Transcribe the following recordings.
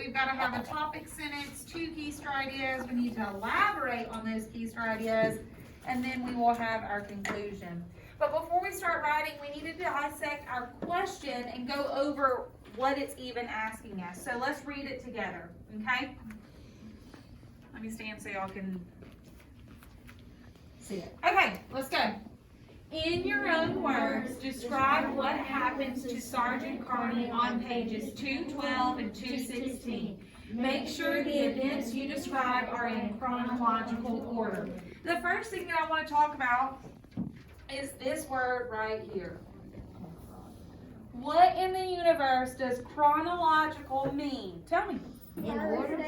we've got to have a topic sentence, 2 keystone ideas. We need to elaborate on those keystone ideas, and then we will have our conclusion. But before we start writing, we need to dissect our question and go over what it's even asking us. So let's read it together, okay? Let me stand so y'all can see it. Okay, let's go. In your own words, describe what happens to Sergeant Carney on pages 212 and 216. Make sure the events you describe are in chronological order. The first thing that I want to talk about is this word right here. What in the universe does chronological mean? Tell me. In order.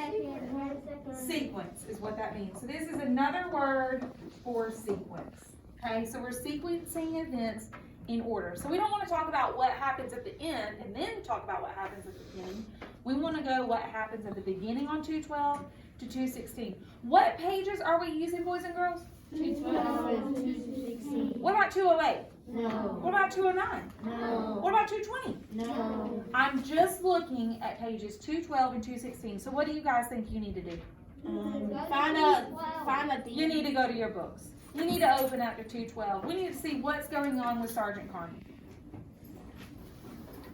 Sequence is what that means. So this is another word for sequence. Okay, so we're sequencing events in order. So we don't want to talk about what happens at the end and then talk about what happens at the beginning. We want to go what happens at the beginning on 212 to 216. What pages are we using, boys and girls? 212 and 216. What about 208? No. What about 209? No. What about 220? No. I'm just looking at pages 212 and 216. So what do you guys think you need to do? Find a theme. You need to go to your books. You need to open up to 212. We need to see what's going on with Sergeant Carney.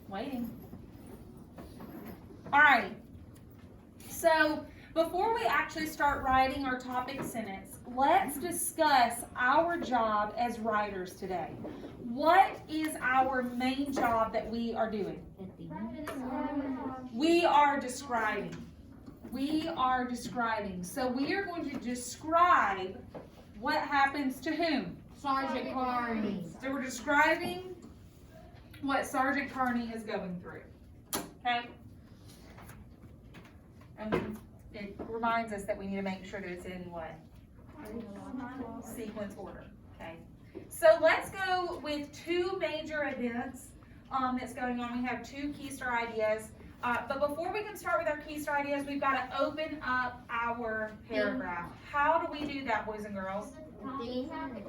Waiting. All right. So before we actually start writing our topic sentence, let's discuss our job as writers today. What is our main job that we are doing? We are describing. We are describing. So we are going to describe what happens to whom? Sergeant Carney. So we're describing what Sergeant Carney is going through. Okay? And it reminds us that we need to make sure that it's in what? Sequence order. Okay. So let's go with 2 major events that's going on. We have 2 keystone ideas. But before we can start with our keystone ideas, we've got to open up our paragraph. How do we do that, boys and girls?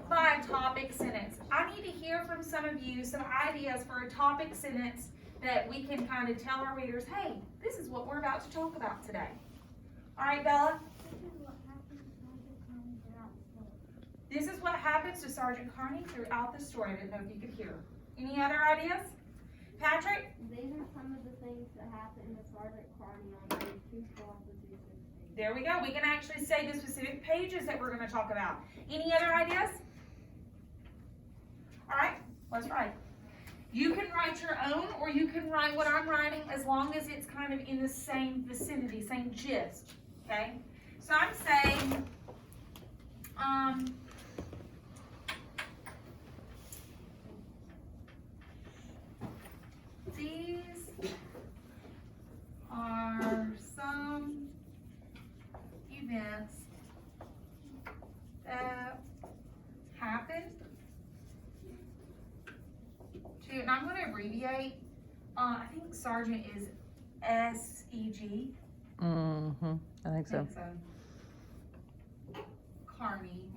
By a topic sentence. I need to hear from some of you some ideas for a topic sentence that we can kind of tell our readers, hey, this is what we're about to talk about today. All right, Bella? This is what happens to Sergeant Carney throughout the story. I didn't know if you could hear. Any other ideas? Patrick? These are some of the things that happen to Sergeant Carney on page 212 to 216. There we go. We can actually say the specific pages that we're going to talk about. Any other ideas? All right, let's write. You can write your own, or you can write what I'm writing as long as it's kind of in the same vicinity, same gist. Okay? So I'm saying, these are some events that happen to, and I'm going to abbreviate, I think Sergeant is S-E-G. I think so. Carney.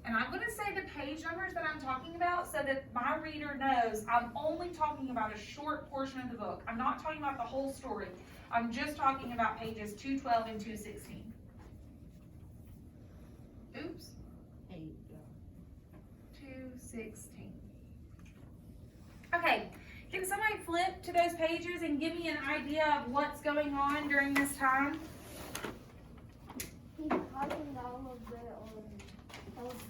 And I'm going to say the page numbers that I'm talking about so that my reader knows I'm only talking about a short portion of the book. I'm not talking about the whole story. I'm just talking about pages 212 and 216. Oops. 216. Okay, can somebody flip to those pages and give me an idea of what's going on during this time? He's talking all of the television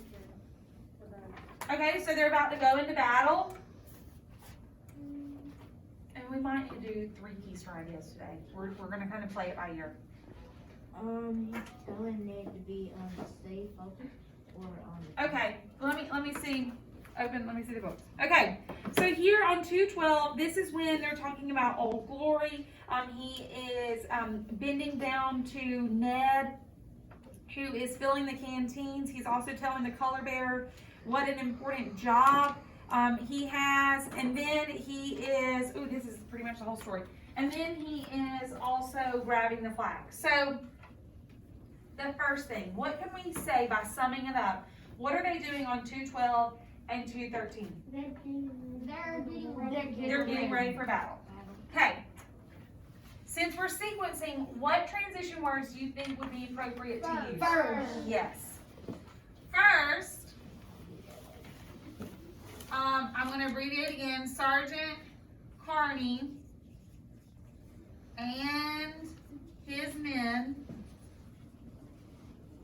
for them. Okay, so they're about to go into battle. And we might need to do 3 keystone ideas today. We're going to kind of play it by ear. He's telling Ned to be stay focused or on. Okay, let me see. Let me see the books. Okay, so here on 212, this is when they're talking about Old Glory. He is bending down to Ned, who is filling the canteens. He's also telling the color bearer what an important job he has. And then he is, this is pretty much the whole story. And then he is also grabbing the flag. So the first thing, what can we say by summing it up? What are they doing on 212 and 213? They're getting ready. They're getting ready for battle. Okay. since we're sequencing, what transition words do you think would be appropriate to use? First. Yes. First, I'm going to abbreviate again. Sergeant Carney and his men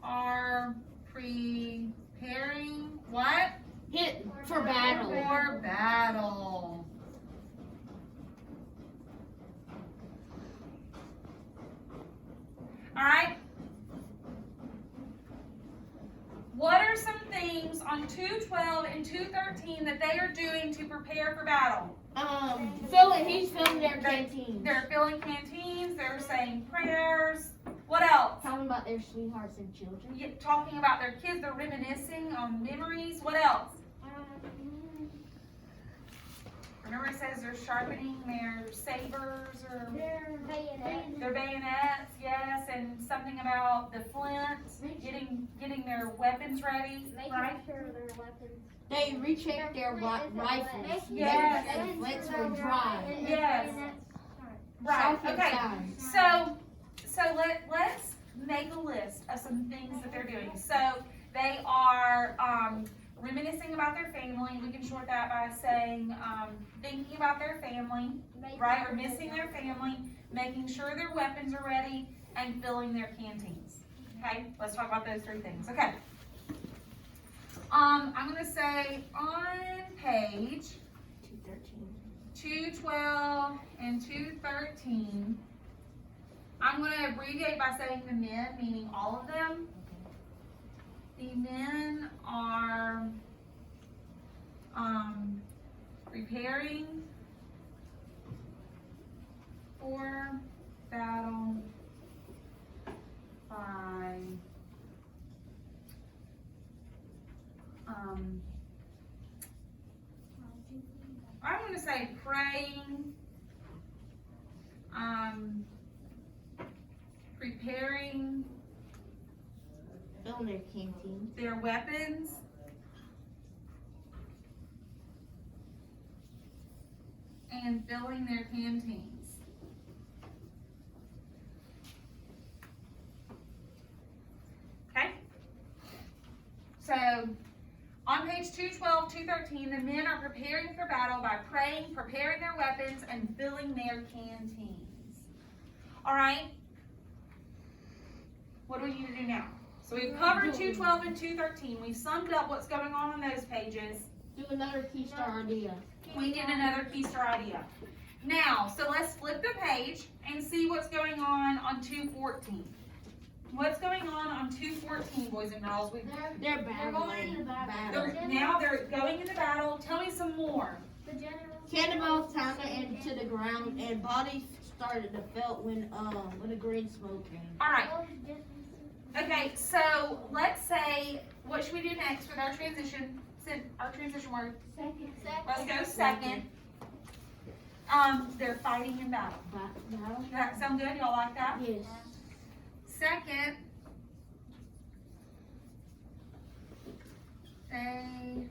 are preparing what? For battle. For battle. Alright? What are some things on 2:12 and 2:13 that they are doing to prepare for battle? He's filling their canteens. They're filling canteens, they're saying prayers. What else? Talking about their sweethearts and children. Talking about their kids, they're reminiscing on memories. What else? Remember it says they're sharpening their sabers or Their bayonets. their bayonets, yes, and something about the flints, getting their weapons ready, Making right? sure their weapons. They recheck their rifles. Yes. And flints were dry. Yes. Right. Okay. So let's make a list of some things that they're doing. So they are reminiscing about their family. We can short that by saying thinking about their family, right? Or missing their family, making sure their weapons are ready, and filling their canteens. Okay, let's talk about those three things. Okay. I'm gonna say on page 212 and 213, I'm gonna abbreviate by saying the men, meaning all of them. The men are preparing for battle by I'm going to say praying, preparing Filling their canteens. their weapons, and filling their canteens. Okay? So, on page 212, 213, the men are preparing for battle by praying, preparing their weapons, and filling their canteens. Alright? What do we need to do now? So we've covered 212 and 213. We've summed up what's going on those pages. Do another key star idea. We did another key star idea. Now, so let's flip the page and see what's going on 214. What's going on 214, boys and girls? They're going battling. into battle. Battle. Now they're going into battle. Tell me some more. The generals. Cannonballs pounded into the ground and bodies started to felt when the green smoke came. All right. Okay, so let's say, what should we do next with our transition? Our transition word. Second. Let's go second. They're fighting in battle. Battle? Does that sound good? Y'all like that? Yes. Second, they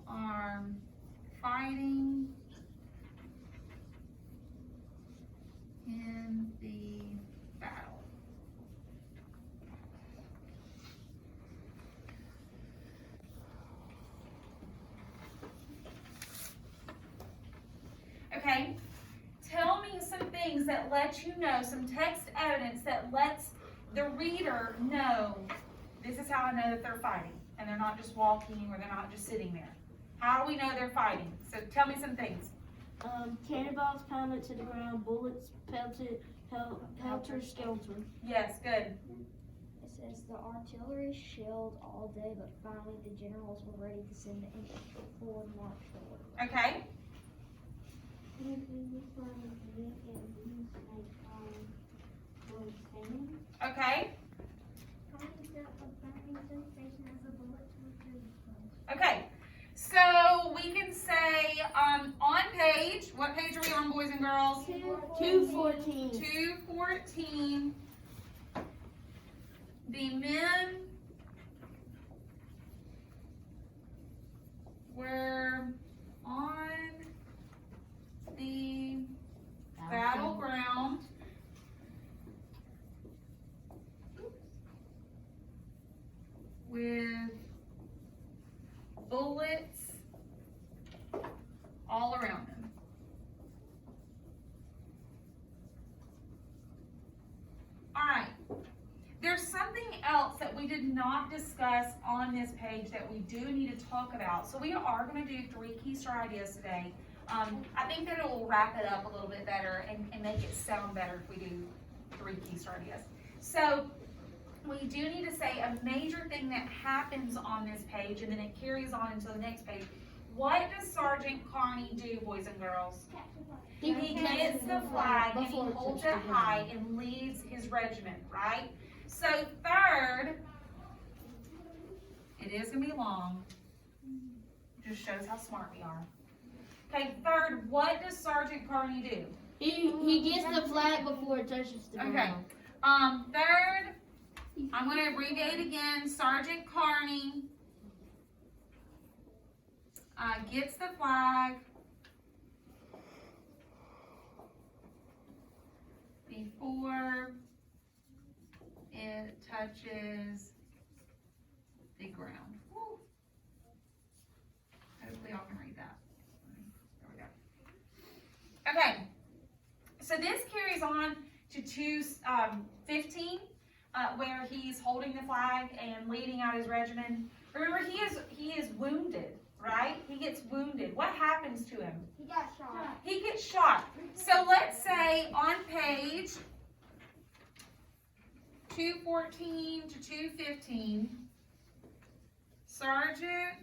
are fighting in the battle. Okay, tell me some things that let you know, some text evidence that lets the reader know this is how I know that they're fighting and they're not just walking or they're not just sitting there. How do we know they're fighting? So tell me some things. Cannonballs pounded to the ground, bullets pelted, helter-skelter. Yes, good. It says the artillery shelled all day, but finally the generals were ready to send the infantry forward march forward. Okay. Okay. Okay. So we can say on page, what page are we on, boys and girls? 214. 214. The men were on the battleground we did not discuss on this page that we do need to talk about. So we are gonna do 3 key star ideas today. I think that it will wrap it up a little bit better and make it sound better if we do 3 key star ideas. So we do need to say a major thing that happens on this page, and then it carries on into the next page. What does Sergeant Carney do, boys and girls? He gets the flag and he holds it high and leads his regiment, right? So third, it is gonna be long, just shows how smart we are. Okay, third, what does Sergeant Carney do? He gets the flag before it touches the ground. Okay, third, I'm gonna abbreviate again, Sergeant Carney gets the flag before it touches the ground. Woo. Hopefully y'all can read that. There we go. Okay, so this carries on to 2:15, where he's holding the flag and leading out his regiment. Remember, he is wounded, right? He gets wounded. What happens to him? He got shot. He gets shot. So let's say on page 214 to 215, Sergeant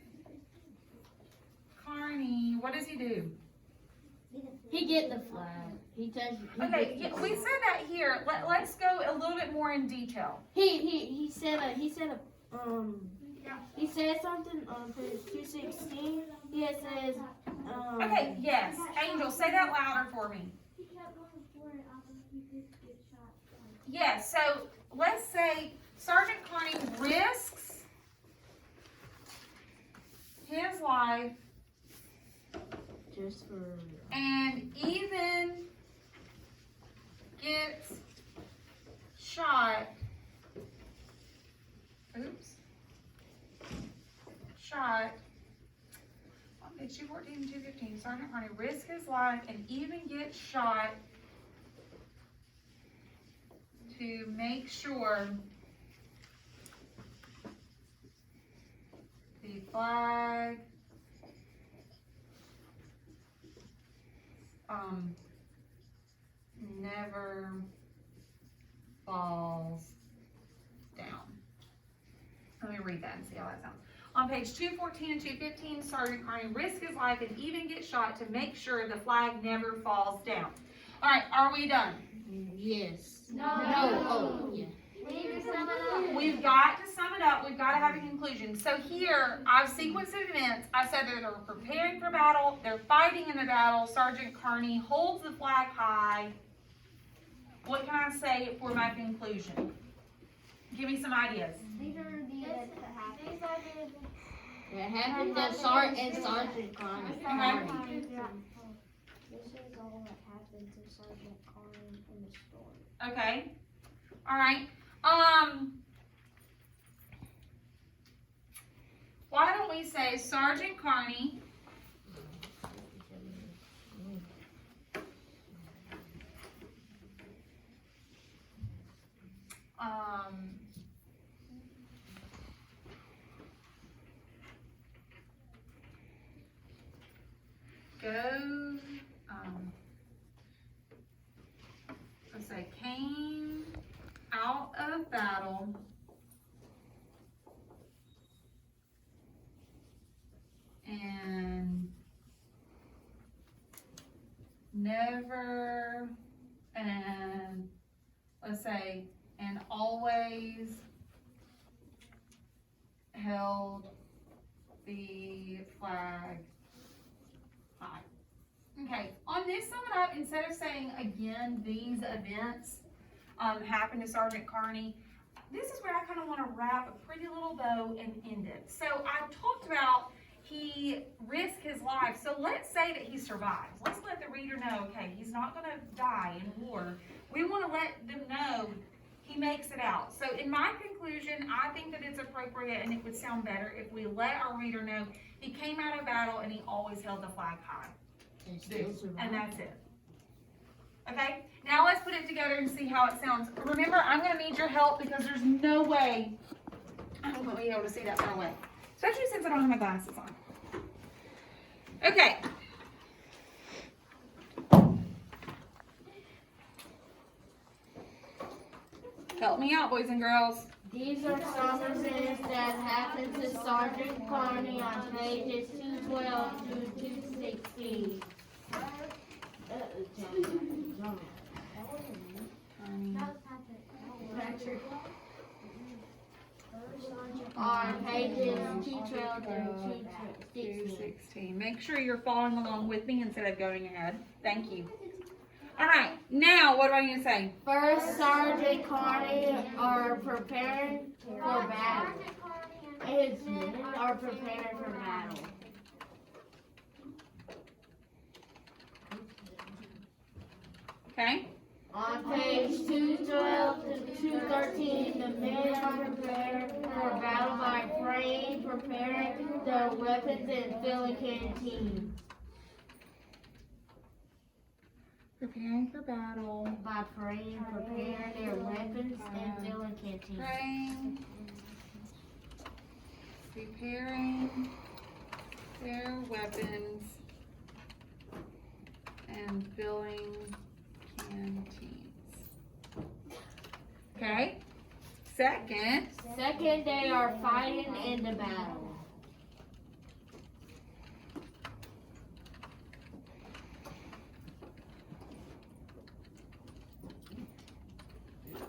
Carney, what does he do? He get the flag. He touches. Okay, yeah, we said that here. Let's go a little bit more in detail. He said something on page 216. He says Okay, yes. Angel, say that louder for me. He kept going forward after he could get shot. Yes, so let's say Sergeant Carney risks his life just for and even gets shot. Shot on page 214 and 215. Sergeant Carney risks his life and even gets shot to make sure the flag never falls down. Let me read that and see how that sounds. On page 214 and 215, Sergeant Carney risks his life and even gets shot to make sure the flag never falls down. All right, are we done? yes. No. Oh, yeah. We need to sum it up. We've got to sum it up. We've got to have a conclusion. So here, I've sequenced the events. I said that they're preparing for battle. They're fighting in the battle. Sergeant Carney holds the flag high. What can I say for my conclusion? Give me some ideas. These are the events that happened. That happened to Sergeant Carney. This is all that happened to Sergeant Carney in the story. Okay. All right. Why don't we say Sergeant Carney goes, let's say came out of battle and never, and let's say, and always held the flag high. Okay, on this sum it up, instead of saying again, these events happened to Sergeant Carney, this is where I kind of want to wrap a pretty little bow and end it. So I talked about he risked his life. So let's say that he survives. Let's let the reader know, okay, he's not going to die in war. We want to let them know he makes it out. So in my conclusion, I think that it's appropriate and it would sound better if we let our reader know he came out of battle and he always held the flag high. And that's it. Okay, now let's put it together and see how it sounds. Remember, I'm going to need your help because there's no way won't be able to see that far away. Especially since I don't have my glasses on. Okay. Help me out, boys and girls. These are some events that happened to Sergeant Carney on pages 212 to 216. On pages 212 to 216. 216. Make sure you're following along with me instead of going ahead. Thank you. All right, now what do I need to say? First, Sergeant Carney are preparing for battle. His men are preparing for battle. Okay. On page 212 to 213, the men are prepared for battle by praying, preparing their weapons, and filling canteens. Preparing for battle. By praying, preparing their weapons, and filling canteens. Praying. Preparing their weapons and filling canteens. Okay. Second. Second, they are fighting in the battle.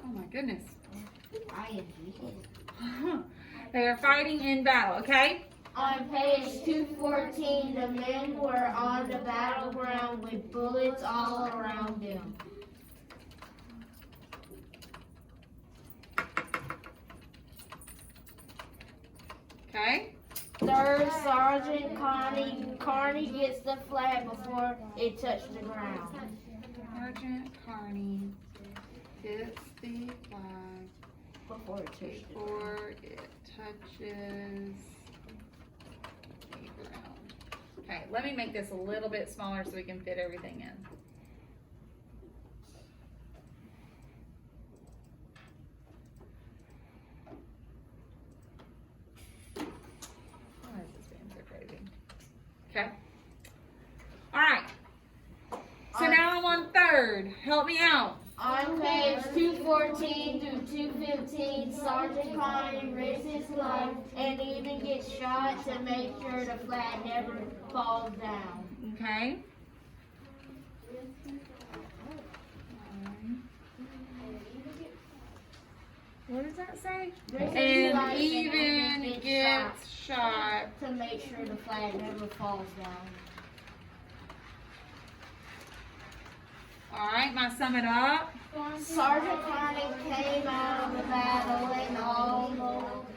Oh my goodness. ING. They are fighting in battle, okay? On page 214, the men were on the battleground with bullets all around them. Okay? Third, Sergeant Carney gets the flag before it touched the ground. Sergeant Carney gets the flag Before it touched the ground. before it touches the ground. Okay, let me make this a little bit smaller so we can fit everything in. Why is this being so crazy? Okay. All right. So now I'm on third. Help me out. On page 214 to 215, Sergeant Carney risks his life and even gets shot to make sure the flag never falls down. Okay. What does that say? Risks his And life even gets shot. to make sure the flag never falls down. All right, my sum it up. Sergeant Carney came out of the battle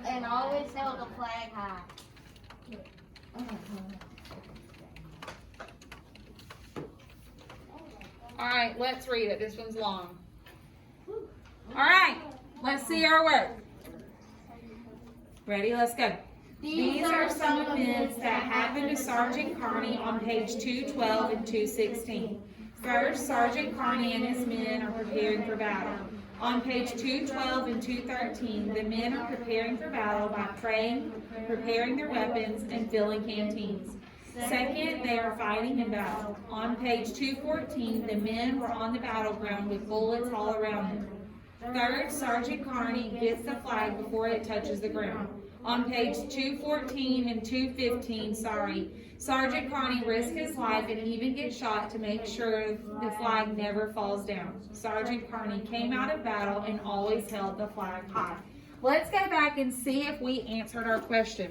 and always held the flag high. All right, let's read it. This one's long. All right, let's see our work. Ready? Let's go. These are some events that happened to Sergeant Carney on page 212 and 216. First, Sergeant Carney and his men are preparing for battle. On page 212 and 213, the men are preparing for battle by praying, preparing their weapons, and filling canteens. Second, they are fighting in battle. On page 214, the men were on the battleground with bullets all around them. Third, Sergeant Carney gets the flag before it touches the ground. On page 214 and 215, Sergeant Carney risks his life and even gets shot to make sure the flag never falls down. Sergeant Carney came out of battle and always held the flag high. Let's go back and see if we answered our question.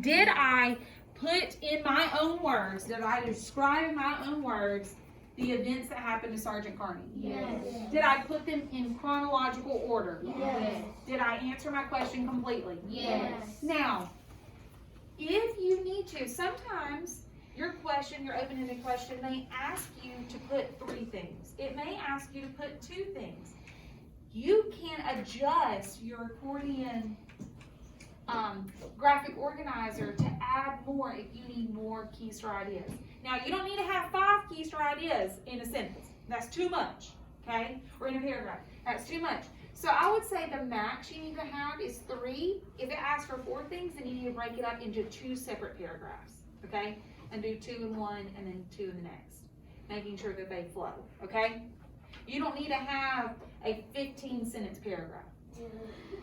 Did I put in my own words, did I describe in my own words the events that happened to Sergeant Carney? Yes. Did I put them in chronological order? Yes. Did I answer my question completely? Yes. Now, if you need to, sometimes your open-ended question may ask you to put 3 things. It may ask you to put 2 things. You can adjust your accordion graphic organizer to add more if you need more keister ideas. Now, you don't need to have 5 keister ideas in a sentence. That's too much, okay? Or in a paragraph. That's too much. So I would say the max you need to have is 3. If it asks for 4 things, then you need to break it up into 2 separate paragraphs, okay? And do 2 in one and then 2 in the next, making sure that they flow, okay? You don't need to have a 15-sentence paragraph.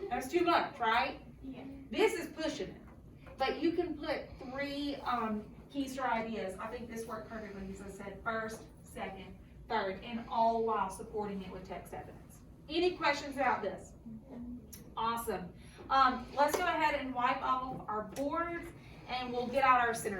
That's too much, right? Yeah. This is pushing it. But you can put 3 keystone ideas. I think this worked perfectly because I said first, second, third, and all while supporting it with text evidence. Any questions about this? Awesome. Let's go ahead and wipe off our boards and we'll get out our center.